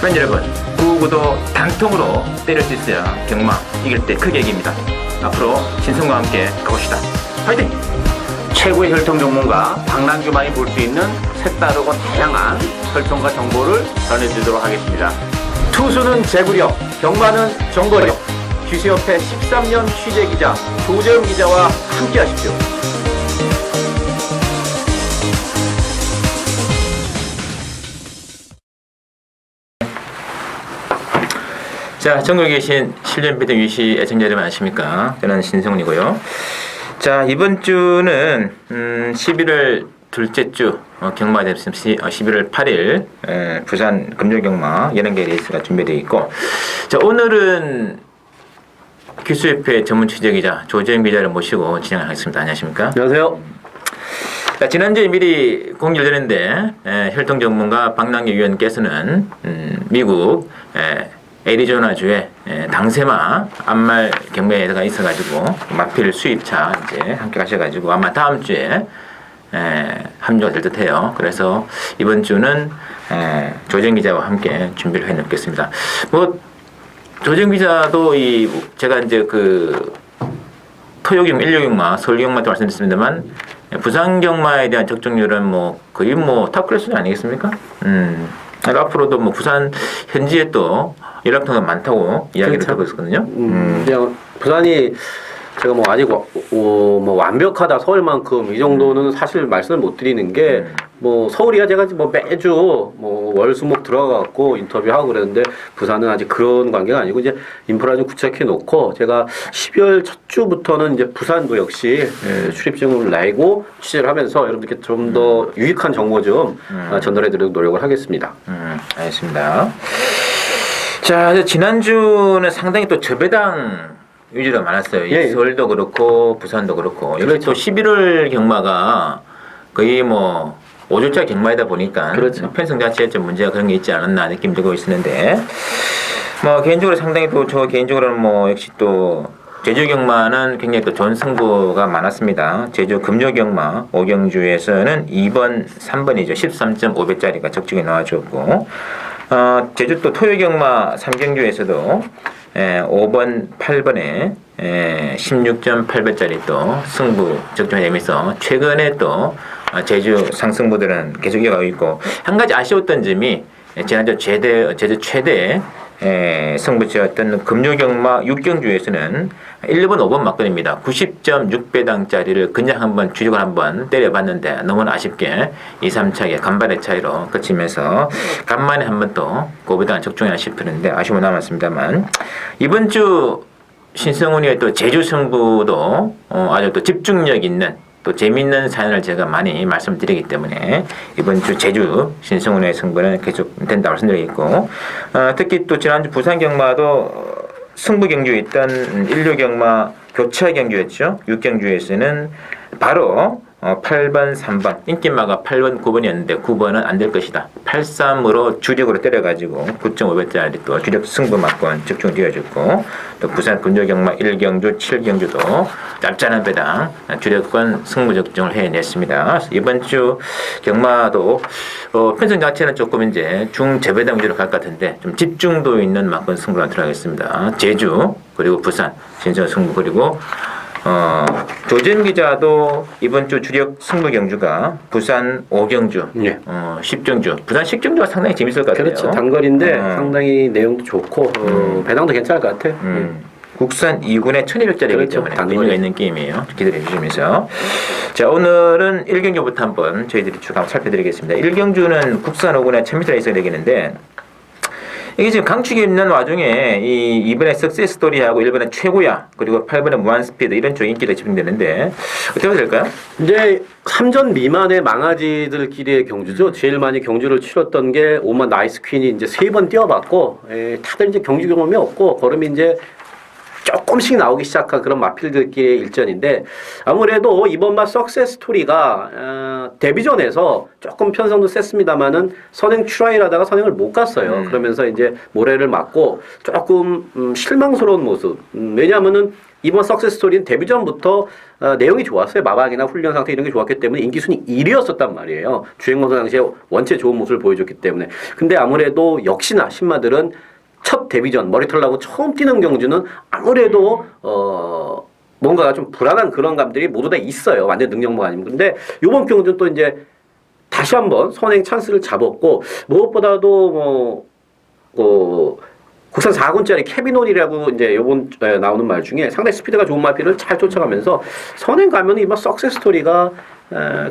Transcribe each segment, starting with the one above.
팬 여러분, 구구도 단통으로 때릴 수 있어야 경마 이길 때 크게 이깁니다. 앞으로 신성과 함께 가봅시다. 화이팅! 최고의 혈통 전문가 박남규만이 볼 수 있는 색다르고 다양한 혈통과 정보를 전해드리도록 하겠습니다. 투수는 제구력, 경마는 정거력. 귀수협회 13년 취재기자 조재훈 기자와 함께 하십시오. 자, 전국에 계신 실전비대 유시 애청자 여러분 안녕하십니까? 저는 신성훈이고요. 자, 이번 주는 11월 둘째 주 경마가 됐습니다. 11월 8일 부산 금요경마 연예계 레이스가 준비되어 있고, 자, 오늘은 귀수협회 전문 취재기자 조재훈 기자를 모시고 진행하겠습니다. 안녕하십니까? 안녕하세요. 자, 지난주에 미리 공개를 드렸는데 혈통 전문가 박남규 위원께서는 미국 애리조나주에 당세마 암말 경매가 있어가지고 마필 수입차 이제 함께 가셔가지고 아마 다음 주에 합류가 될 듯해요. 그래서 이번 주는 조정 기자와 함께 준비를 해놓겠습니다. 뭐 조정 기자도 제가 이제 그 토요경, 일요경마, 서울경마도 말씀드렸습니다만 부산 경마에 대한 적중률은 뭐 거의 뭐 탑클래스 아니겠습니까? 앞으로도 뭐 부산 현지에 또 연락통화 많다고 이야기를 듣고 있었거든요. 그냥 부산이 제가 뭐 아직 뭐 완벽하다 서울만큼 이 정도는 사실 말씀을 못 드리는 게 뭐 서울이야 제가 뭐 매주 뭐 월수목 들어가갖고 인터뷰하고 그랬는데 부산은 아직 그런 관계가 아니고 이제 인프라 좀 구체화해 놓고 제가 12월 첫 주부터는 이제 부산도 역시 출입증을 내고 취재를 하면서 여러분들께 좀 더 유익한 정보 좀 전달해 드리도록 노력을 하겠습니다. 알겠습니다. 자, 지난주는 상당히 또 저배당 위주가 많았어요. 예. 서울도 그렇고 부산도 그렇고. 역시 그렇죠. 또 11월 경마가 거의 뭐 5주짜 경마이다 보니까 그렇죠. 편성 자체에 좀 문제가 그런 게 있지 않았나 느낌 들고 있었는데, 뭐 개인적으로 상당히 또 저 개인적으로는 뭐 역시 또 제주 경마는 굉장히 또 좋은 승부가 많았습니다. 제주 금요 경마 5경주에서는 2번, 3번이죠. 13.5배짜리가 적중에 나와줬고, 제주 또 토요 경마 3경주에서도 5번, 8번에 16.8배짜리 또 승부 적중이 되면서 최근에 또 제주 상승부들은 계속 이어가고 있고, 한 가지 아쉬웠던 점이 지난주 제주 최대 승부처였던 금요경마 6경주에서는 1번, 5번 막건입니다. 90.6배당짜리를 그냥 한번 주력을 한번 때려봤는데 너무나 아쉽게 2, 3차에 간발의 차이로 그치면서 간만에 한번 또 고배당 적중이나 싶었는데 아쉬움은 남았습니다만, 이번 주 신성훈이의 또 제주 승부도 아주 또 집중력 있는 또 재미있는 사연을 제가 많이 말씀드리기 때문에 이번 주 제주 신성훈의 승부는 계속 된다고 말씀드리겠고, 특히 또 지난주 부산 경마도 승부 경주에 있던 일류 경마 교차 경주였죠. 6경주에서는 바로 8번, 3번 인기마가 8번, 9번이었는데 9번은 안 될 것이다. 83으로 주력으로 때려가지고 9.5배짜리 또 주력 승부 막권 적중되어졌고, 또 부산 금요경마 1경주, 7경주도 짭짤한 배당 주력권 승부 적중을 해냈습니다. 이번 주 경마도 편성 자체는 조금 이제 중저배당 위주로 갈 것 같은데 좀 집중도 있는 막권 승부가 들어가겠습니다. 제주 그리고 부산 신선 승부, 그리고 조재훈 기자도 이번 주 주력 승부 경주가 부산 5경주, 10경주. 부산 10경주가 상당히 재밌을 것 같아요. 그렇죠. 단거리인데 상당히 내용도 좋고 배당도 괜찮을 것 같아. 국산 2군의 1200짜리이기 그렇죠. 때문에 의미가 있는 게임이에요. 기대해 주시면서. 자, 오늘은 1경주부터 한번 저희들이 쭉 한번 살펴드리겠습니다. 1경주는 국산 5군의 1000m가 있어야 되겠는데, 이게 지금 강축이 있는 와중에 이번에 석세스 스토리하고 1번에 최고야, 그리고 8번에 무한 스피드 이런 쪽 인기가 집중되는데 어떻게 해야 될까요? 이제 3전 미만의 망아지들끼리의 경주죠. 제일 많이 경주를 치렀던 게 오만 나이스 퀸이 이제 3번 뛰어봤고, 다들 이제 경주 경험이 없고 걸음이 이제 조금씩 나오기 시작한 그런 마필들끼리의 일전인데, 아무래도 이번만 석세스 스토리가 데뷔전에서 조금 편성도 셌습니다만은 선행 트라이를 하다가 선행을 못 갔어요. 그러면서 이제 모래를 맞고 조금 실망스러운 모습. 왜냐하면은 이번 석세스 스토리는 데뷔전부터 내용이 좋았어요. 마방이나 훈련 상태 이런 게 좋았기 때문에 인기 순위 1위였었단 말이에요. 주행모사 당시에 원체 좋은 모습을 보여줬기 때문에. 근데 아무래도 역시나 신마들은 첫 데뷔전 머리털 나고 처음 뛰는 경주는 아무래도 뭔가가 좀 불안한 그런 감들이 모두 다 있어요. 완전 능력만 아니면. 근데 이번 경주는 또 이제 다시 한번 선행 찬스를 잡았고 무엇보다도 국산 4군짜리 케비논이라고 이제 요번 나오는 말 중에 상당히 스피드가 좋은 마필을 잘 쫓아가면서 선행 가면 이번 석세스 스토리가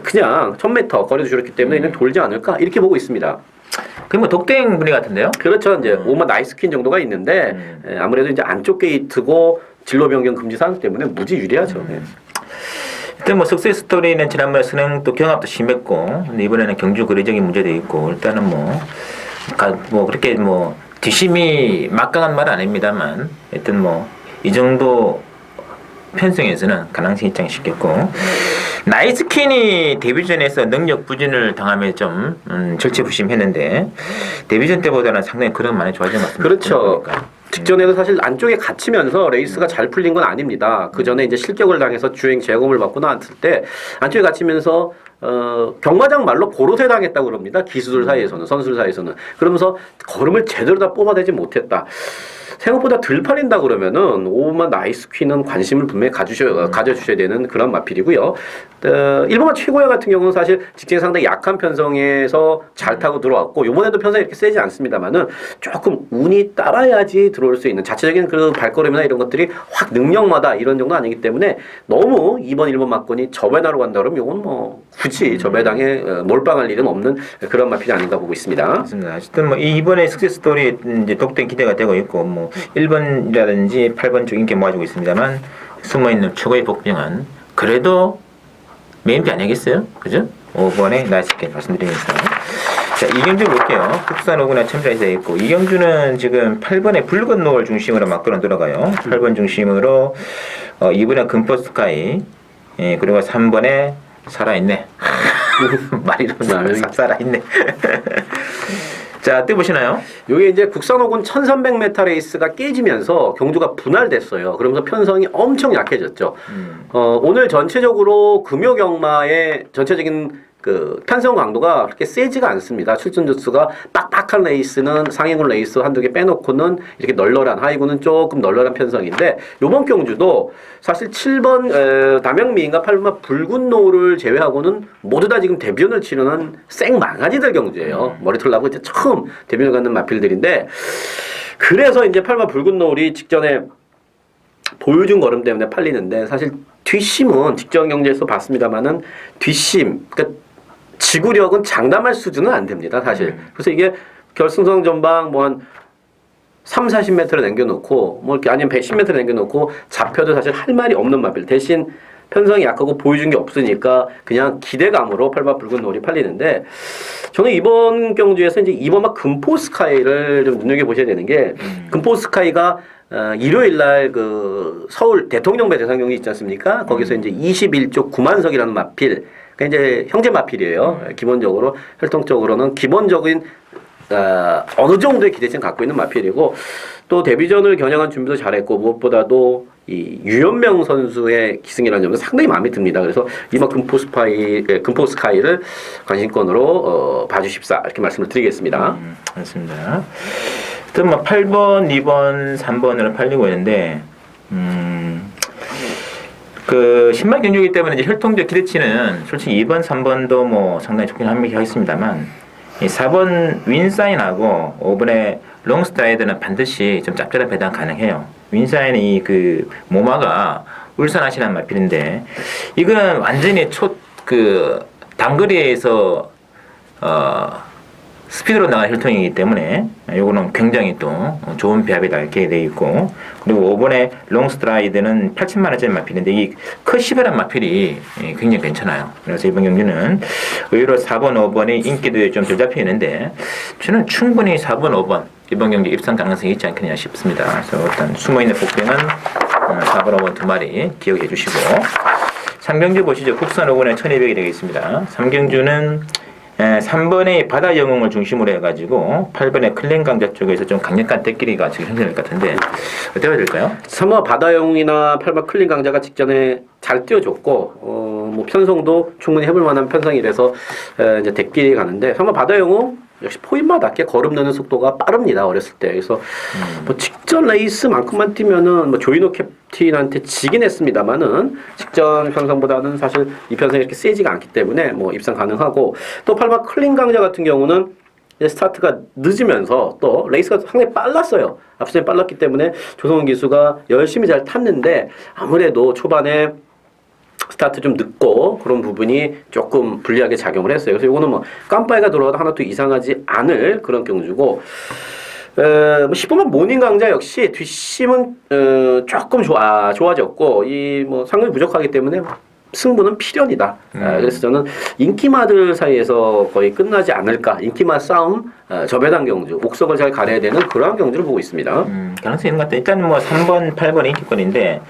그냥 1000m 거리도 줄였기 때문에 그냥 돌지 않을까 이렇게 보고 있습니다. 그럼 뭐 독대행 분위 같은데요? 그렇죠. 이제 오마 나이스퀸 정도가 있는데 아무래도 이제 안쪽 게이트고 진로 변경 금지 사항 때문에 무지 유리하죠. 일단 뭐 석세스 스토리는 지난번에 선행 또 경합도 심했고 근데 이번에는 경주 거리적인 문제도 있고 일단은 뭐 그렇게 뭐 뒷심이 막강한 말은 아닙니다만 하여튼 뭐 이 정도 편성에서는 가능성이 있지 싶겠고 나이스퀸이 데뷔전에서 능력 부진을 당하며 좀 절체부심했는데 데뷔전 때보다는 상당히 그런 많이 좋아진 것 같습니다. 그렇죠. 직전에도 사실 안쪽에 갇히면서 레이스가 잘 풀린 건 아닙니다. 그 전에 이제 실격을 당해서 주행 재검을 받고 나왔을 때 안쪽에 갇히면서 경마장 말로 보로세 당했다고 그럽니다. 기수들 사이에서는 선수들 사이에서는 그러면서 걸음을 제대로 다 뽑아내지 못했다. 생각보다 덜 팔린다 그러면은 오만 나이스 퀸은 관심을 분명히 가져주셔야 되는 그런 마필이고요. 일본과 최고야 같은 경우는 사실 직진이 상당히 약한 편성에서 잘 타고 들어왔고 이번에도 편성이 이렇게 세지 않습니다만은 조금 운이 따라야지 들어올 수 있는 자체적인 그 발걸음이나 이런 것들이 확 능력마다 이런 정도 아니기 때문에 너무 이번 일본 막건이 저배나로 간다 그러면 이건 뭐 굳이 저배당에 몰빵할 일은 없는 그런 마필이 아닌가 보고 있습니다. 맞습니다. 어쨌든 뭐 이번에 석세스 스토리 이제 독대 기대가 되고 있고 뭐 1번이라든지 8번 쪽 인기 모아지고 있습니다만 숨어있는 최고의 복병은 그래도 메인비 아니겠어요? 그죠? 5번에 나이스게 말씀드리면서 자 이경주 볼게요. 국산 5군에 첨자에서 있고 이경주는 지금 8번에 붉은 노을 중심으로 막걸어 들어가요. 8번 중심으로 2번에 금포스카이 그리고 3번에 살아있네. 말이 너무 살아있네. 자, 또 보시나요? 요게 이제 국산호군 1300m 레이스가 깨지면서 경주가 분할됐어요. 그러면서 편성이 엄청 약해졌죠. 오늘 전체적으로 금요경마의 전체적인 그 편성 강도가 그렇게 세지가 않습니다. 출전 주수가 빡빡한 레이스는 상위군 레이스 한두 개 빼놓고는 이렇게 널널한 하위군은 조금 널널한 편성인데 요번 경주도 사실 7번 담양미인과 8번 붉은 노를 제외하고는 모두 다 지금 데뷔전을 치르는 생망아지들 경주예요. 머리털 나고 이제 처음 데뷔를 갖는 마필들인데 그래서 이제 8번 붉은 노을이 직전에 보여준 걸음 때문에 팔리는데 사실 뒷심은 직전 경주에서 봤습니다만은 뒷심 그러니까 지구력은 장담할 수준은 안 됩니다, 사실. 그래서 이게 결승선 전방 뭐 한 30-40m를 남겨놓고 뭐 이렇게 아니면 110m 남겨놓고 잡혀도 사실 할 말이 없는 마필. 대신 편성이 약하고 보여준 게 없으니까 그냥 기대감으로 8번 붉은 노을이 팔리는데 저는 이번 경주에서 이제 이번 막 금포스카이를 좀 눈여겨보셔야 되는 게 금포스카이가 일요일 날 그 서울 대통령배 대상경기 있지 않습니까? 거기서 이제 21조 9만석이라는 마필 그러니까 이제 형제 마필이에요. 기본적으로 혈통적으로는 기본적인 어느 정도의 기대치는 갖고 있는 마필이고 또 데뷔전을 겨냥한 준비도 잘했고 무엇보다도 이 유현명 선수의 기승이라는 점은 상당히 마음에 듭니다. 그래서 이번 금포스카이를 관심권으로 봐주십사 이렇게 말씀을 드리겠습니다. 맞습니다. 일단 뭐 8번, 2번, 3번으로 팔리고 있는데 그 신발 경주이기 때문에 이제 혈통적 기대치는 솔직히 2번, 3번도 뭐 상당히 좋긴 하겠습니다만 이 4번 윈사인하고 5번의 롱스트라이드는 반드시 좀 짭짤한 배당 가능해요. 윈사인이 그 모마가 울산하시는 마필인데 이거는 완전히 단거리에서 스피드로 나가는 혈통이기 때문에 요거는 굉장히 또 좋은 배합이다 이렇게 되어 있고 그리고 5번에 롱스트라이드는 8,000만원짜리 마필인데 이 커시브란 마필이 굉장히 괜찮아요. 그래서 이번 경주는 의외로 4번, 5번이 인기도 좀 덜 잡혀 있는데 저는 충분히 4번, 5번 이번 경주 입상 가능성이 있지 않겠냐 싶습니다. 그래서 일단 숨어있는 복병은 4번, 5번 두 마리 기억해 주시고 3경주 보시죠. 국산 5군에 1200이 되겠습니다. 3경주는 3번의 바다 영웅을 중심으로 해가지고 8번의 클랜 강자 쪽에서 좀 강력한 대끼리가 지금 형성될 것 같은데 어떻게 해야 될까요? 3번 바다 영웅이나 8번 클린 강자가 직전에 잘 뛰어줬고 뭐 편성도 충분히 해볼 만한 편성이라서 이제 대끼리 가는데 3번 바다 영웅 역시 포인마답게 걸음 넣는 속도가 빠릅니다. 어렸을 때. 그래서 뭐 직전 레이스만큼만 뛰면은 뭐 조이노 캡틴한테 지긴 했습니다만은 직전 편성보다는 사실 이 편성이 이렇게 세지가 않기 때문에 뭐 입상 가능하고 또 8번 클린 강자 같은 경우는 스타트가 늦으면서 또 레이스가 상당히 빨랐어요. 앞선이 빨랐기 때문에 조성훈 기수가 열심히 잘 탔는데 아무래도 초반에 스타트 좀 늦고 그런 부분이 조금 불리하게 작용을 했어요. 그래서 이거는 뭐 깜빡이가 들어와도 하나도 이상하지 않을 그런 경주고, 뭐 10번만 모닝 강자 역시 뒷심은 조금 좋아졌고 이 뭐 상금이 부족하기 때문에 승부는 필연이다. 그래서 저는 인기마들 사이에서 거의 끝나지 않을까. 인기마 싸움, 저배당 경주, 옥석을 잘 가려야 되는 그러한 경주를 보고 있습니다. 가능성이 있는 것 같아요. 일단 뭐 3번, 8번 인기권인데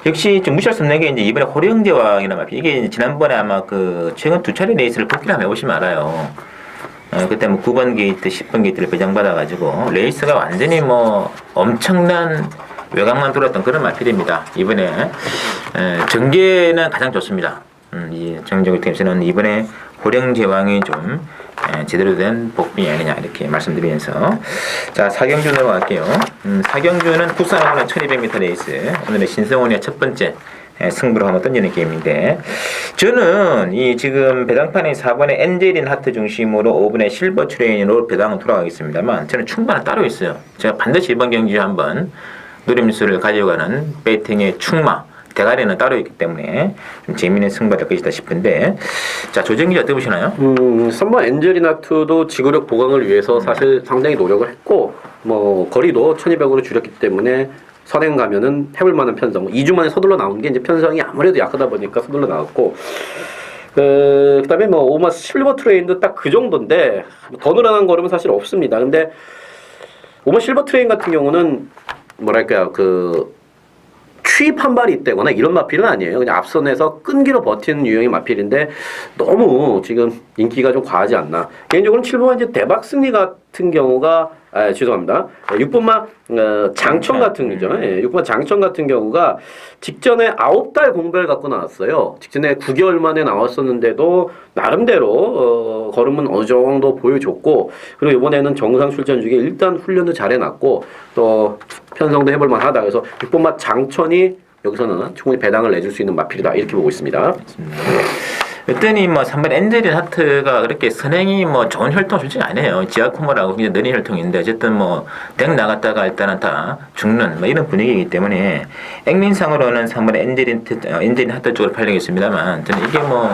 역시 좀 무시할 수 없는 게 이제 이번에 호령제왕이란 말이에요. 이게 이제 지난번에 아마 그 최근 2차례 레이스를 복귀를 한번 해보시면 알아요. 그때 뭐 9번 게이트, 10번 게이트를 배정받아가지고 레이스가 완전히 뭐 엄청난 외곽만 돌았던 그런 마필입니다. 이번에 전개는 가장 좋습니다. 이 정정규 팀에서는 이번에 호령제왕이 좀 제대로 된 복빙이 아니냐 이렇게 말씀드리면서 자 4경주 넘어갈게요. 4경주는 국산화문화 1200m 레이스 오늘의 신성훈의 첫 번째 승부를 한번 던지는 게임인데 저는 이 지금 배당판의 4번의 엔젤인 하트 중심으로 5번의 실버 트레인으로 배당은 돌아가겠습니다만 저는 충반은 따로 있어요. 제가 반드시 이번 경주에 한번 노림수를 가져가는 배팅의 충마 대가리는 따로 있기 때문에 좀 재미있는 승부가 될 것이다 싶은데 자 조정기 어떻게 보시나요? 3번 엔젤리나투도 지구력 보강을 위해서 사실 상당히 노력을 했고 뭐 거리도 1200으로 줄였기 때문에 선행 가면은 해볼 만한 편성 2주 만에 서둘러 나온 게 이제 편성이 아무래도 약하다 보니까 서둘러 나왔고 그다음에 뭐 오마 실버 트레인도 딱 그 정도인데 더 늘어난 걸음은 사실 없습니다. 근데 오마 실버 트레인 같은 경우는 뭐랄까요 추입 한 발이 있다거나 이런 마필은 아니에요. 그냥 앞선에서 끈기로 버티는 유형의 마필인데 너무 지금 인기가 좀 과하지 않나. 개인적으로는 7번만 이제 대박 승리 같은 경우가 죄송합니다. 6번만 장천 같은 거죠. 6번 장천 같은 경우가 직전에 9달 공배를 갖고 나왔어요. 직전에 9개월 만에 나왔었는데도 나름대로 걸음은 어느 정도 보여줬고 그리고 이번에는 정상 출전 중에 일단 훈련도 잘 해놨고 또 편성도 해볼 만하다. 그래서 6번만 장천이 여기서는 충분히 배당을 내줄 수 있는 마필이다. 이렇게 보고 있습니다. 그랬더니 뭐 3번 엔젤인 하트가 그렇게 선행이 뭐 좋은 혈통 솔직히 아니에요. 지하코모라고 굉장히 느린 혈통인데 어쨌든 뭐 덱 나갔다가 일단은 다 죽는 뭐 이런 분위기이기 때문에 액면상으로는 3번 엔젤인 하트 쪽으로 팔리겠습니다만 저는 이게 뭐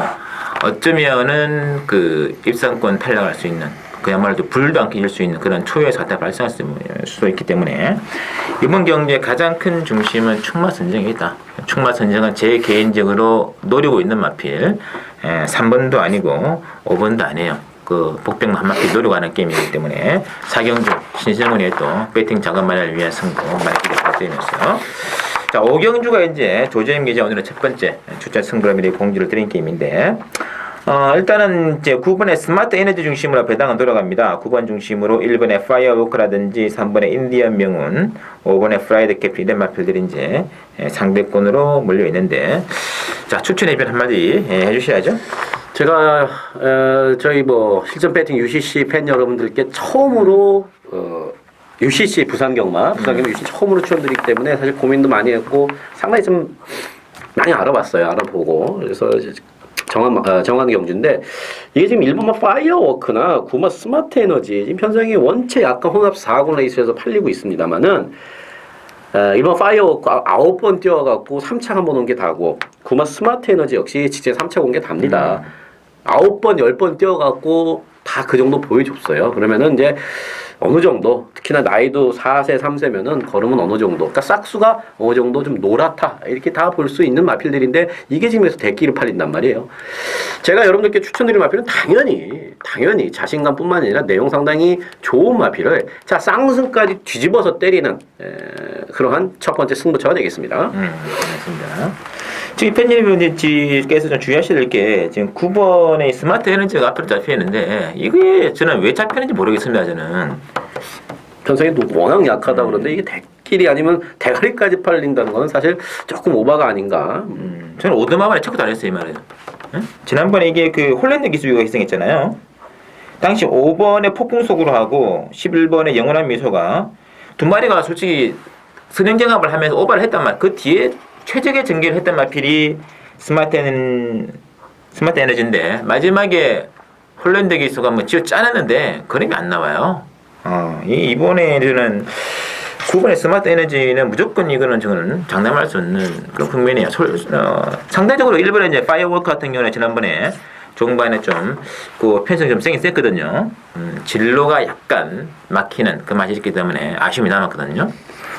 어쩌면은 그 입상권 탈락할 수 있는 그야말로 불도 안 켜질 수 있는 그런 초유의 사태가 발생할 수도 있기 때문에 이번 경기의 가장 큰 중심은 충마 선정이다. 충마 선정은 제 개인적으로 노리고 있는 마필 3번도 아니고 5번도 아니에요. 그 복병 한 마필 노리고 하는 게임이기 때문에 4경주 신성훈의 또 배팅 자금 마련을 위한 승부 많이 기대부탁드리면서 자 5경주가 이제 조재임 기자 오늘의 첫 번째 주자 승부를 미리 공지를 드린 게임인데 일단은 이제 9번의 스마트 에너지 중심으로 배당은 돌아갑니다. 9번 중심으로 1번의 파이어워크라든지 3번의 인디언 명운, 5번의 프라이드 캐피 이런 마필들이 이제 상대권으로 몰려 있는데 자 추천 의견 한마디 해주셔야죠. 제가 저희 뭐 실전 배팅 UCC 팬 여러분들께 처음으로 UCC 부산 경마 UCC 처음으로 추천드리기 때문에 사실 고민도 많이 했고 상당히 좀 많이 알아봤어요. 알아보고 그래서 정한 경주인데 이게 지금 1번만 파이어워크나 9번 스마트 에너지 지금 편성이 원체 약간 혼합 4군 레이스에서 팔리고 있습니다만은 1번 파이어워크 9번 뛰어갖고 3차 한 번 온 게 다고 9번 스마트 에너지 역시 직전 3차 온 게 답니다. 9번 10번 뛰어갖고 다 그 정도 보여줬어요. 그러면은 이제 어느 정도 특히나 나이도 4세 3세면은 걸음은 어느 정도 그러니까 싹수가 어느 정도 좀 노랗다 이렇게 다 볼 수 있는 마필들인데 이게 지금 여기서 대끼를 팔린단 말이에요. 제가 여러분들께 추천드린 마필은 당연히 자신감뿐만 아니라 내용 상당히 좋은 마필을 자 쌍승까지 뒤집어서 때리는 그러한 첫 번째 승부처가 되겠습니다. 맞습니다. 지금 팬님께서 좀 주의하셔야 될 게 지금 9번의 스마트 에너지가 앞으로 잡혀 있는데 이게 저는 왜 잡히는지 모르겠습니다. 저는 편성이 워낙 약하다 그런데 이게 대끼리 아니면 대가리까지 팔린다는 건 사실 조금 오바가 아닌가. 저는 오드마만에 체크도 안 했어요 이 말이에요. 응? 지난번에 이게 그 홀랜드 기수가 희생했잖아요. 당시 5번에 폭풍속으로 하고 11번에 영원한 미소가 두 마리가 솔직히 선행경합을 하면서 오버를 했단 말. 그 뒤에 최적의 전개를 했단 말필이 스마트 에너지인데 마지막에 홀랜드 기수가 뭐 지어 짜냈는데 그림이 안 나와요. 이번에는 9번의 스마트 에너지는 무조건 이거는 저는 장담할 수 없는 그런 국면이에요. 상대적으로 1번의 이제 파이어워크 같은 경우는 지난번에 종반에 좀 그 편성이 좀 세긴 셌거든요. 진로가 약간 막히는 그 맛이 있기 때문에 아쉬움이 남았거든요.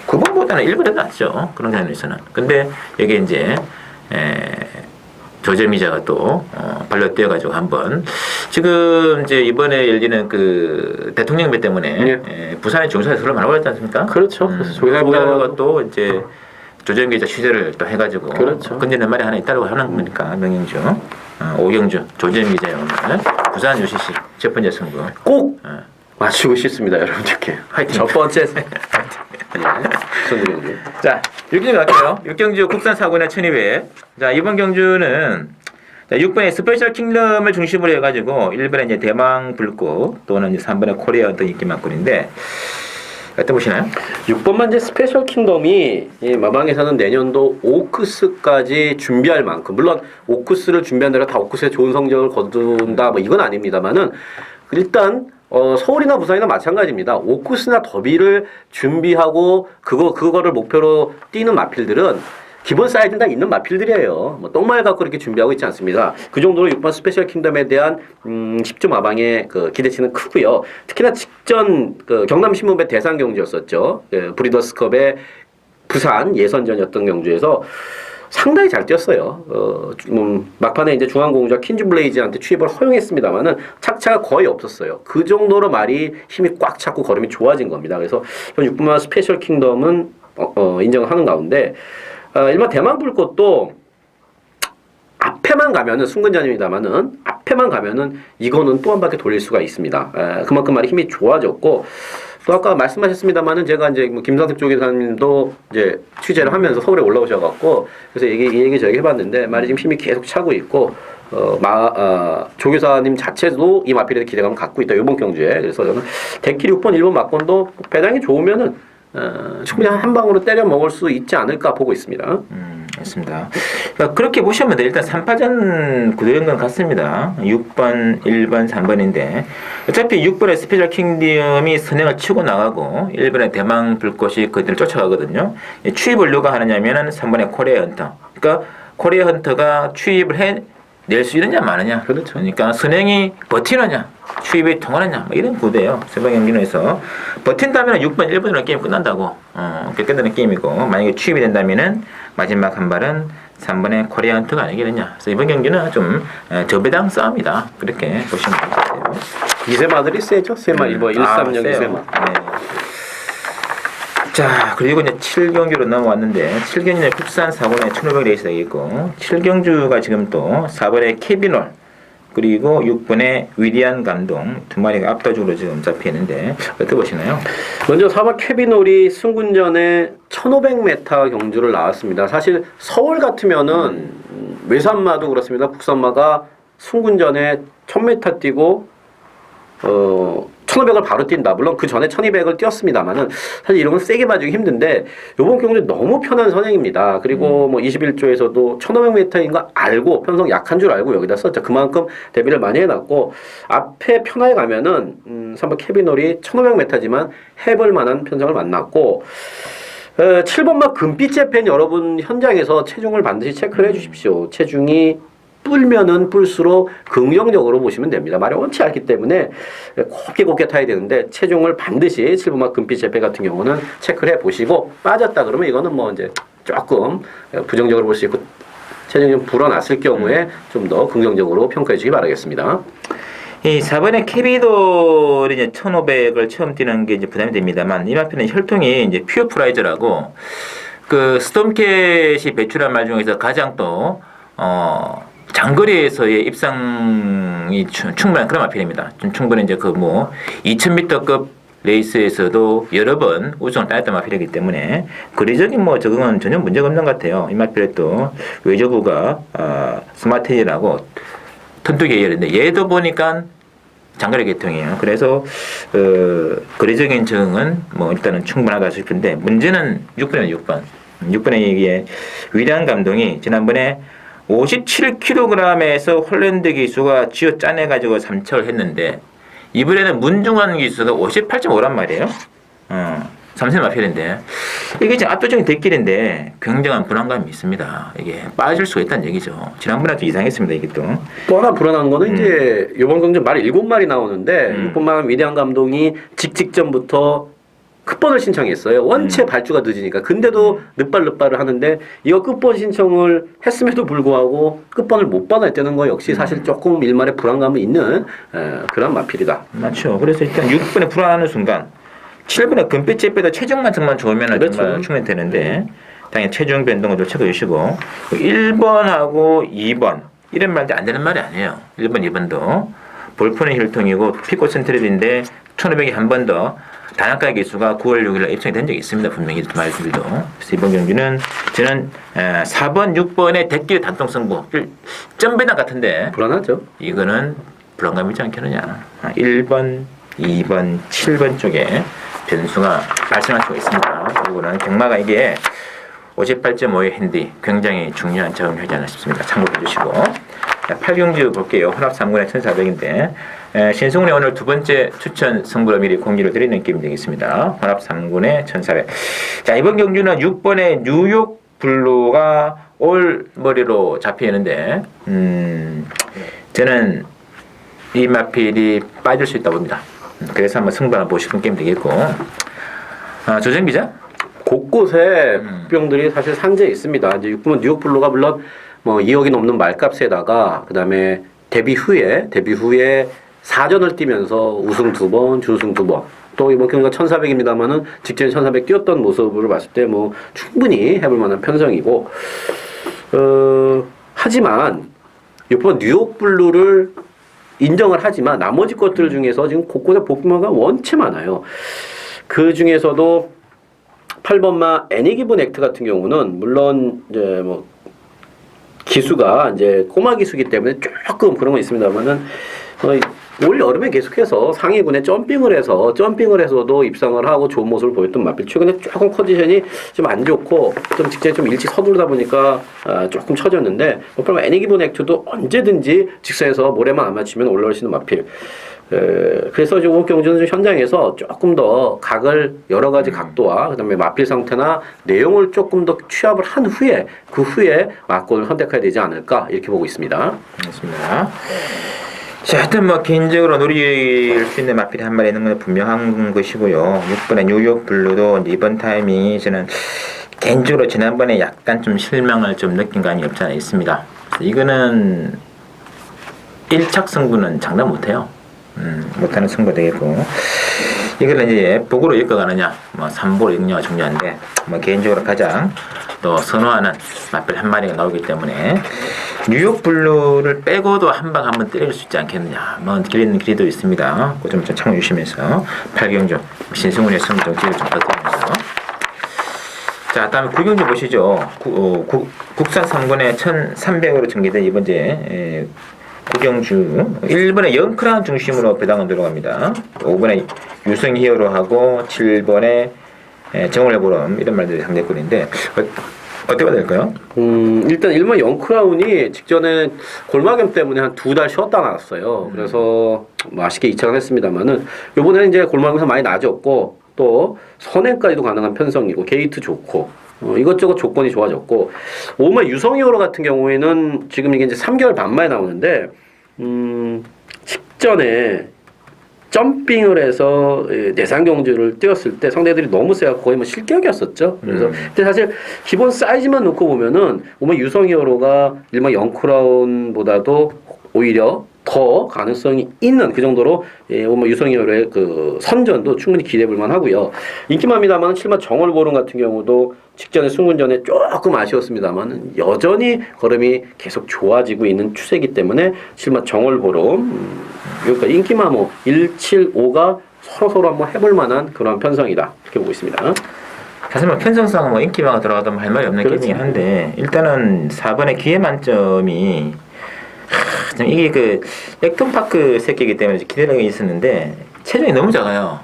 9번보다는 1번이 낫죠. 그런 장면에서는. 근데 여기 이제 조재미자가 또 발로 뛰어가지고 한번 지금 이제 이번에 열리는 그 대통령배 때문에 부산의 중사에 서로 많이 올랐지 않습니까? 그렇죠. 그래서 조재미자가 또 이제 조재미자 취재를 또 해가지고 그렇죠. 건드는 말이 하나 있다고 하는 거니까 명영주, 오경주, 조재미자의 오늘 부산 UCC 첫 번째 승부 꼭 맞추고 싶습니다, 여러분들께. 화이팅. 첫 번째. 선생님. 자, 6경주 갈게요. 6경주 국산 사고나 1200. 자, 이번 경주는 자, 6번에 스페셜 킹덤을 중심으로 해가지고 1번에 이제 대망 불꽃 또는 이제 3번에 코리아 어떤 인기 만권인데 어떻게 보시나요? 6번만 이제 스페셜 킹덤이 이 마방에서는 내년도 오크스까지 준비할 만큼 물론 오크스를 준비한 데라 다 오크스에 좋은 성적을 거둔다 뭐 이건 아닙니다만은 일단 서울이나 부산이나 마찬가지입니다. 오크스나 더비를 준비하고 그거를 목표로 뛰는 마필들은 기본 사이즈는 다 있는 마필들이에요. 뭐 똥말 갖고 이렇게 준비하고 있지 않습니다. 그 정도로 6번 스페셜 킹덤에 대한 10조 마방의 그 기대치는 크고요. 특히나 직전 그 경남 신문배 대상 경주였었죠. 브리더스컵의 부산 예선전이었던 경주에서 상당히 잘 뛰었어요. 막판에 이제 중앙공주와 킨즈블레이즈한테 취입을 허용했습니다만은 착차가 거의 없었어요. 그 정도로 말이 힘이 꽉 찼고 걸음이 좋아진 겁니다. 그래서 6번마 스페셜 킹덤은 인정을 하는 가운데 일반 대만 불꽃도 앞에만 가면은 순근자님이다마는 앞에만 가면은 이거는 또 한 바퀴 돌릴 수가 있습니다. 그만큼 말이 힘이 좋아졌고 또 아까 말씀하셨습니다마는 제가 이제 뭐 김상택 조교사님도 이제 취재를 하면서 서울에 올라오셔갖고 그래서 이 얘기 저기 해봤는데 말이 지금 힘이 계속 차고 있고 조교사님 자체도 이 마필에 기대감을 갖고 있다 이번 경주에. 그래서 저는 대끼리 6번 1번 막건도 배당이 좋으면은 충분히 한 방으로 때려 먹을 수 있지 않을까 보고 있습니다. 맞습니다. 그러니까 그렇게 보시면 돼요. 일단 3파전 구도인 건 같습니다. 6번, 1번, 3번인데 어차피 6번의 스페셜 킹덤이 선행을 치고 나가고 1번의 대망 불꽃이 그들을 쫓아가거든요. 취입을 누가 하느냐면은 3번의 코리아 헌터. 그러니까 코리아 헌터가 취입을 해낼 수 있느냐 마느냐. 그렇죠. 그러니까 선행이 버티느냐 취입이 통하느냐 뭐 이런 구도예요. 세방 경기에서 버틴다면 6번, 1번으로 게임 끝난다고. 끝나는 게임이고 만약에 취입이 된다면은 마지막 한 발은 3번의 코리아 헌터가 아니겠느냐. 그래서 이번 경기는 좀 저배당 싸움이다. 그렇게 보시면 되겠어요. 이세마들이 세죠. 세마 1번 136 이세마. 네. 자, 그리고 이제 7경주로 넘어왔는데 7경주는 국산 4번에 1500 레이스가 있고 7경주가 지금 또 4번의 케비놀 그리고 6번의 위리안 감동 두 마리가 압도적으로 지금 잡혀 있는데 어떻게 보시나요? 먼저 4번 케비놀이 승군전에 1500m 경주를 나왔습니다. 사실 서울 같으면은 외산마도 그렇습니다. 국산마가 승군전에 1000m 뛰고 1500을 바로 뛴다. 물론 그 전에 1200을 뛰었습니다만은 사실 이런 건 세게 봐주기 힘든데 요번 경주 너무 편한 선행입니다. 그리고 뭐 21조에서도 1500m인 거 알고 편성 약한 줄 알고 여기다 썼죠. 그만큼 대비를 많이 해놨고 앞에 편하게 가면은 3번 케비놀이 1500m지만 해볼 만한 편성을 만났고 7번마 금빛 팬 여러분 현장에서 체중을 반드시 체크를 해주십시오. 체중이 뿔면은 뿔수록 긍정적으로 보시면 됩니다. 말이 원치 않기 때문에 곱게 타야 되는데 체중을 반드시 7번마 금빛 재패 같은 경우는 체크를 해보시고 빠졌다 그러면 이거는 뭐 이제 조금 부정적으로 볼 수 있고 체중이 좀 불어났을 경우에 좀 더 긍정적으로 평가해 주시기 바라겠습니다. 이 4번의 캐비돌이 이제 1500을 처음 뛰는 게 이제 부담이 됩니다만 이 마편은 혈통이 이제 퓨어 프라이저라고 그 스톰캣이 배출한 말 중에서 가장 또 장거리에서의 입상이 충분한 그런 마필입니다. 좀 충분히 이제 그 뭐 2000m급 레이스에서도 여러 번 우승을 따냈던 마필이기 때문에 거리적인 뭐 적응은 전혀 문제가 없는 것 같아요. 이 마필의 또 외저부가 스마트이라고 턴투 계열인데 얘도 보니까 장거리 계통이에요. 그래서 거리적인 적응은 뭐 일단은 충분하다 싶은데 문제는 6번에 6번에 이게 위대한 감독이 지난번에 57kg에서 홀랜드 기수가 쥐어 짜내가지고 3차를 했는데 이번에는 문중환 기수가 58.5란 말이에요. 3세 마필인데 이게 지금 압도적인 대길인데 굉장한 불안감이 있습니다. 이게 빠질 수가 있다는 얘기죠. 지난번에 좀 이상했습니다. 이게 또 하나 불안한 거는 이제 이번 경기 말 7마리 나오는데 6번만 위대한 감독이 직전부터 끝번을 신청했어요. 원체 발주가 늦으니까. 근데도 늦발을 하는데 이거 끝번 신청을 했음에도 불구하고 끝번을 못 받았다는 거 역시 사실 조금 일말의 불안감이 있는 그런 마필이다. 맞죠. 그래서 일단 6번에 불안하는 순간 7번에 금빛 빼도 체중만 정말 좋으면 그렇죠. 정말 충분히 되는데 당연히 체중 변동을 좀 체크해주시고 1번하고 2번 이런 말도 안 되는 말이 아니에요. 1번, 2번도 볼폰의 혈통이고 피코 센트럴인데 1500이 한 번 더 단학가 기수가 9월 6일에 입성이 된 적이 있습니다. 분명히 말씀드리도. 그래서 이번 경기는 저는 4번, 6번의 대길 단통 승부 점배당 같은데 불안하죠. 이거는 불안감이 있지 않겠느냐. 1번, 2번, 7번 쪽에 변수가 발생할 수가 있습니다. 이거는 경마가 이게 58.5의 핸디 굉장히 중요한 작용을 하지 않나 싶습니다. 참고해 주시고 8경주 볼게요. 혼합 3군의 1400인데 신승훈의 오늘 두 번째 추천 승부를 미리 공지를 드리는 게임 되겠습니다. 혼합 3군의 1400. 자, 이번 경주는 6번의 뉴욕 블루가 올 머리로 잡히는데 저는 이 마필이 빠질 수 있다고 봅니다. 그래서 한번 승부 한번 보시는 게임 되겠고 조정 기자? 곳곳에 복병들이 사실 산재에 있습니다. 이제 6번 뉴욕 블루가 물론 뭐 2억이 넘는 말값에다가 그다음에 데뷔 후에 4전을 뛰면서 우승 2번, 준우승 2번. 또 이번 경기가 1400입니다만은 직전에 1400 뛰었던 모습을 봤을 때 뭐 충분히 해볼 만한 편성이고 하지만 6번 뉴욕 블루를 인정을 하지만 나머지 것들 중에서 지금 곳곳에 복병가 원체 많아요. 그 중에서도 8번마 애니기분 액트 같은 경우는 물론 이제 뭐 기수가 이제 꼬마 기수기 때문에 조금 그런 건 있습니다만은 올 여름에 계속해서 상위군에 점핑을 해서도 입상을 하고 좋은 모습을 보였던 마필. 최근에 조금 컨디션이 좀 안 좋고 좀 직전에 좀 일찍 서두르다 보니까 조금 처졌는데 뭐 애니기분 액트도 언제든지 직선에서 모래만 안 맞추면 올라올 수 있는 마필. 그래서 지금 경주는 현장에서 조금 더 각을 여러 가지 각도와 그다음에 마필 상태나 내용을 조금 더 취합을 한 후에 그 후에 막권을 선택해야 되지 않을까 이렇게 보고 있습니다. 그렇습니다. 자, 하여튼 뭐 개인적으로 노릴 수 있는 마필이 한 마리 있는 건 분명한 것이고요. 6번의 뉴욕 블루도 이번 타이밍이 저는 개인적으로 지난번에 약간 좀 실망을 좀 느낀 감이 없지 않아 있습니다. 이거는 1착 승부는 장담 못해요. 못하는 승부가 되겠고 이걸 이제 복으로 이끌어가느냐 뭐 3보로 이끌느냐가 중요한데 뭐 개인적으로 가장 또 선호하는 마필 한 마리가 나오기 때문에 뉴욕 블루를 빼고도 한 방 한번 때릴 수 있지 않겠느냐 뭐 길이는 길이도 있습니다. 그 좀 참고해 주시면서 8경주 신승훈의 승부 좀 기회를 좀 부탁드리면서 자, 다음에 9경주 보시죠. 국산 3군의 1300으로 전개된 이번제 구경주 1번에 영크라운 중심으로 배당은 들어갑니다. 5번에 유성 히어로하고 7번에 정원의 보름 이런 말들이 상대권인데 어떻게 봐야 될까요? 일단 1번 영크라운이 직전에 골마겸 때문에 한 2달 쉬었다 나왔어요. 그래서 뭐 아쉽게 2차를 했습니다만은 요번에는 이제 골마겸에서 많이 나아졌고 또 선행까지도 가능한 편성이고 게이트 좋고 이것저것 조건이 좋아졌고 5번 유성이오로 같은 경우에는 지금 이게 이제 3개월 반 만에 나오는데 직전에 점핑을 해서 내상 경주를 뛰었을 때 상대들이 너무 세갖고 거의 뭐 실격이었었죠. 그래서 근데 사실 기본 사이즈만 놓고 보면은 5번 유성이오로가 일반 영크라운보다도 오히려 더 가능성이 있는 그 정도로 뭐 유성열의 그 선전도 충분히 기대해 볼 만하고요. 인기만입니다만 7번 정월보름 같은 경우도 직전에 승군전에 조금 아쉬웠습니다만 여전히 걸음이 계속 좋아지고 있는 추세이기 때문에 7번 정월보름 그러니까 인기만 뭐 175가 서로 한번 해볼 만한 그런 편성이다 이렇게 보고 있습니다. 사실 뭐 편성상 뭐 인기마가 들어가도 할 말이 없는 게임이긴 한데 일단은 4번의 기회 만점이 참 이게 그 액톤파크 새끼이기 때문에 기대가 있었는데 체중이 너무 작아요.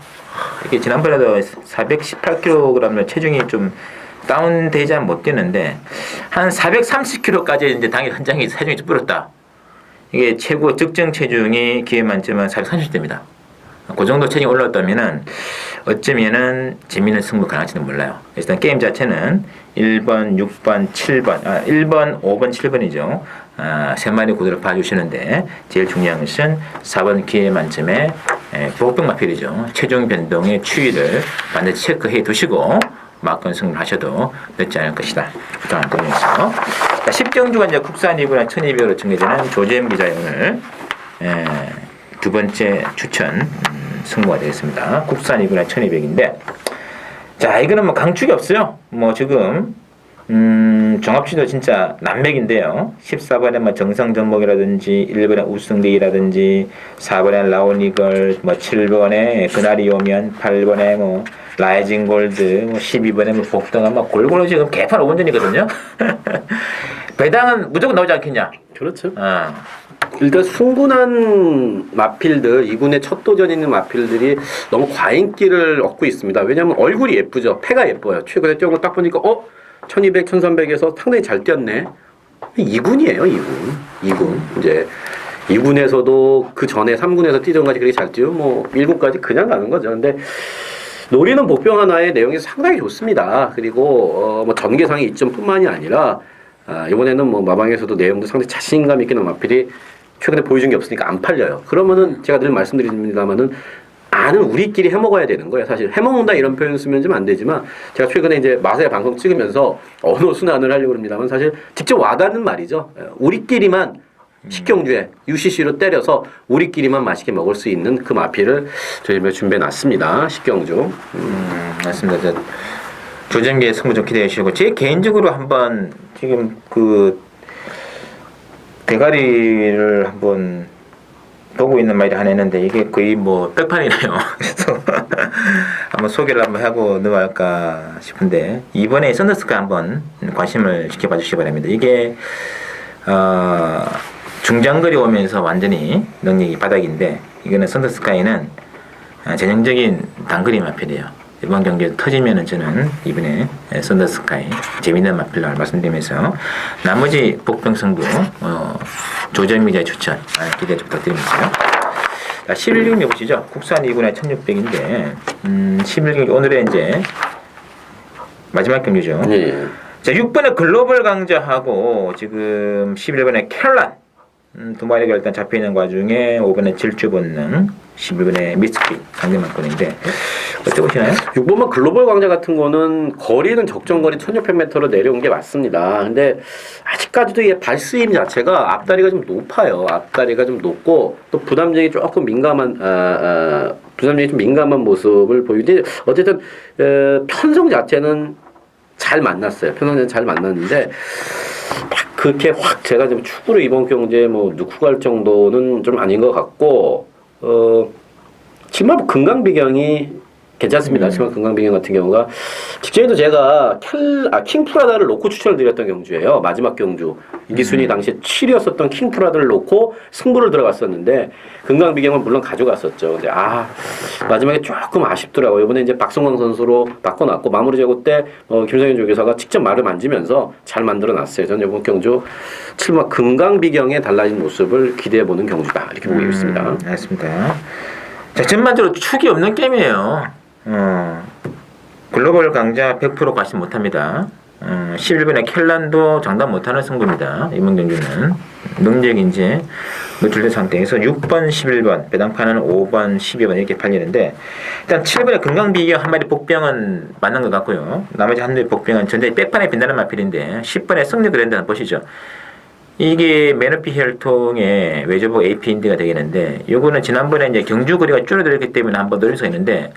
이게 지난번에도 418kg의 체중이 좀 다운되지 않 못 뛰는데 한 430kg까지 이제 당일 현장에 체중이 좀 불었다. 이게 최고 적정 체중이 기회 만점은 430대입니다. 그 정도 체중이 올라왔다면은 어쩌면은 재미있는 승부 가능할지는 몰라요. 일단 게임 자체는 1번, 6번, 7번, 1번, 5번, 7번이죠. 세 마리 구도를 봐주시는데 제일 중요한 것은 4번 기회 만점에 복병 마필이죠. 체중 변동의 추이를 반드시 체크해 두시고 막건 승부를 하셔도 늦지 않을 것이다. 부탁을 드리면서 10경주가 이제 국산 2부나 1200으로 정해지는 조재임 기자의 오늘 두 번째 추천 승부가 되겠습니다. 국산 2부나 1200인데 자 이거는 뭐 강축이 없어요. 뭐 지금 종합치도 진짜 난맥인데요. 14번에 뭐 정성전목이라든지 1번에 우승대이라든지 4번에 라온이걸 뭐 7번에 그날이 오면 8번에 뭐 라이징 골드 뭐 12번에 뭐 복덩아 막 골고루 지금 개판 5번전이거든요. 배당은 무조건 나오지 않겠냐? 그렇죠. 일단 순군한 마필들 2군의 첫 도전이 있는 마필들이 너무 과인기를 얻고 있습니다. 왜냐하면 얼굴이 예쁘죠. 패가 예뻐요. 최근에 뛰어온 거 딱 보니까 1200, 1300에서 상당히 잘 뛰었네. 2군이에요. 2군. 이제 2군에서도 그 전에 3군에서 뛰던 까지 그렇게 잘 뛰고 뭐 1군까지 그냥 가는 거죠. 근데 노리는 복병 하나의 내용이 상당히 좋습니다. 그리고 뭐 전개상의 이점뿐만이 아니라 이번에는 뭐 마방에서도 내용도 상당히 자신감 있게 나온 마필이 최근에 보여준 게 없으니까 안 팔려요. 그러면은 제가 늘 말씀드립니다만은 아는 우리끼리 해먹어야 되는 거예요. 사실 해먹는다 이런 표현 쓰면 좀 안 되지만 제가 최근에 이제 마사의 방송 찍으면서 언어 순환을 하려고 합니다만 사실 직접 와닿는 말이죠. 우리끼리만 식경주에 UCC로 때려서 우리끼리만 맛있게 먹을 수 있는 그 마필을 저희가 준비해놨습니다. 식경주. 맞습니다. 조정기의 승부 좀 기대해 주시고 제 개인적으로 한번 지금 그 대가리를 한번 보고 있는 말이 하나 있는데 이게 거의 뭐 백판이네요. 그래서 한번 소개를 한번 하고 넘어갈까 싶은데 이번에 썬더스카 한번 관심을 지켜봐 주시기 바랍니다. 이게 중장거리 오면서 완전히 능력이 바닥인데 이거는 썬더스카이는 전형적인 단거리 마필이에요. 이번 경기에 터지면은 저는 이번에 썬더스카이 재밌는 마필로 말씀드리면서 나머지 복병 승부 조정 기자의 추천 기대 좀 부탁드리면서요. 11경기 보시죠. 국산 2군의 1600인데 11경기 오늘의 이제 마지막 경기죠. 네. 자 6번의 글로벌 강자하고 지금 11번의 캐럴란 두 마리가 일단 잡혀있는 와중에 5번의 질주 본능 11번의 미스키 상대만권인데 어떻게 보시나요? 6번만 글로벌 강자 같은 거는 거리는 적정거리 1600m로 내려온 게 맞습니다. 근데 아직까지도 이 발스임 자체가 앞다리가 좀 높아요. 앞다리가 좀 높고 또 부담력이 조금 민감한 부담력이 좀 민감한 모습을 보이는데 어쨌든 편성 자체는 잘 만났어요. 편성자는 잘 만났는데 그렇게 확 제가 좀 축구로 이번 경기에 뭐 넣고 갈 정도는 좀 아닌 것 같고 정말 금강비경이 괜찮습니다. 하지만 금강비경 같은 경우가 직전에도 제가 킹프라다를 놓고 추천을 드렸던 경주예요. 마지막 경주. 인기순위 당시에 7위였었던 킹프라다를 놓고 승부를 들어갔었는데 금강비경은 물론 가져갔었죠. 근데 마지막에 조금 아쉽더라고요. 이번에 이제 박성광 선수로 바꿔놨고 마무리 제고 때 김성현 조교사가 직접 말을 만지면서 잘 만들어놨어요. 저는 이번 경주 7번 금강비경의 달라진 모습을 기대해보는 경주다. 이렇게 보고 있습니다. 알겠습니다. 자, 전반적으로 축이 없는 게임이에요. 글로벌 강자 100% 과시 못합니다. 11번의 켈란도 장담 못하는 승부입니다. 이번 경기는 능력이 이제 노출된 상태에서 6번, 11번, 배당판은 5번, 12번 이렇게 팔리는데 일단 7번의 금강비경 한 마리 복병은 맞는 것 같고요. 나머지 한 마리 복병은 전대 백판에 빛나는 마필인데 10번의 승리 그랜드 한번 보시죠. 이게 메너피 혈통의 외조복 AP인드가 되겠는데 요거는 지난번에 이제 경주 거리가 줄어들었기 때문에 한번 노릴 수가 있는데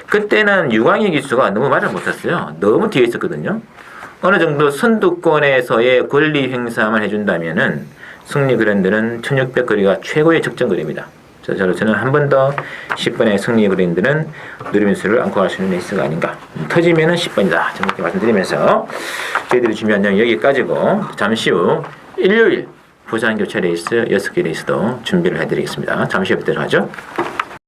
그때는 유광희 기수가 너무 말을 못했어요. 너무 뒤에 있었거든요. 어느 정도 선두권에서의 권리 행사만 해준다면은 승리 그랜드는 1600 거리가 최고의 적정 거리입니다. 저는 한 번 더 10번의 승리 그랜드는 누리면수를 안고 갈 수 있는 레이스가 아닌가. 터지면은 10번이다. 이렇게 말씀드리면서 저희들이 준비한 내용 여기까지고 잠시 후 일요일 부산 교체 레이스 6개 레이스도 준비를 해드리겠습니다. 잠시 후에 뵙도록 하죠.